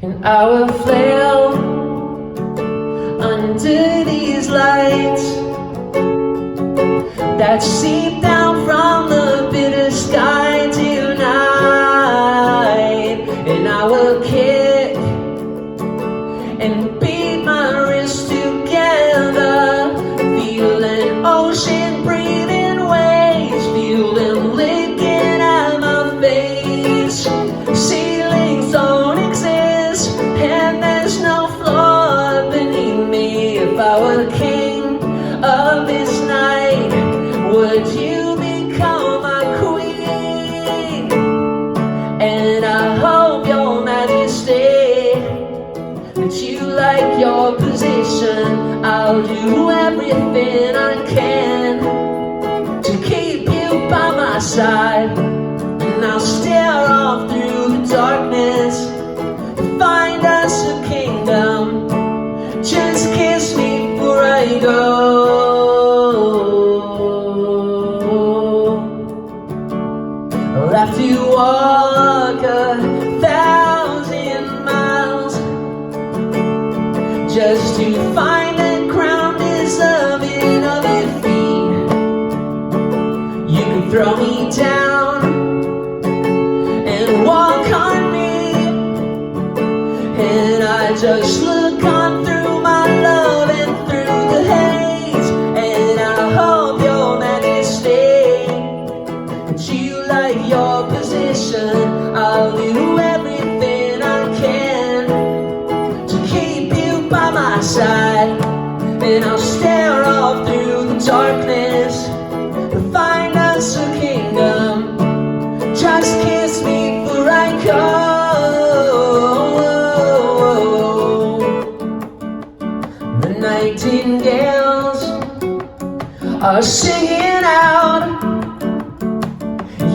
and I will flail under these lights that seep down from the bitter sky tonight. And I will kick and beat my wrists together, feel an ocean breathing waves, feel them licking at my face. Ceilings don't exist and there's no floor beneath me. If I were the king of this night, would you become my queen? And I hope your majesty that you like your position. I'll do everything I can to keep you by my side, and I'll stare off through the darkness to find us a kingdom. Just kiss me before I go. I'll have to walk 1,000 miles just to find the ground deserving of your feet. You can throw me down and walk on me, and I just look on through my love and through the haze. And I hope your majesty that you like your position. I'll do everything I can to keep you by my side, and I'll stare off through the darkness to find us a kingdom. Just kiss me before I go. The nightingales are singing out,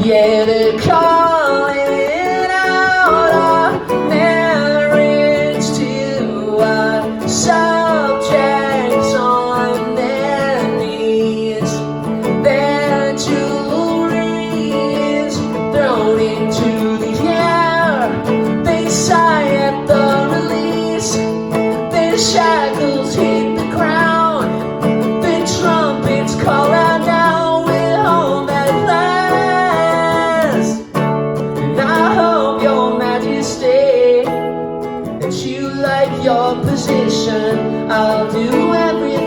yeah, they're calling out our marriage to our subjects on their knees. Their jewelry is thrown into the air. They sigh at the release. Their shackles hit the ground. The trumpets call out, now we're home at last. And I hope your majesty that you like your position. I'll do everything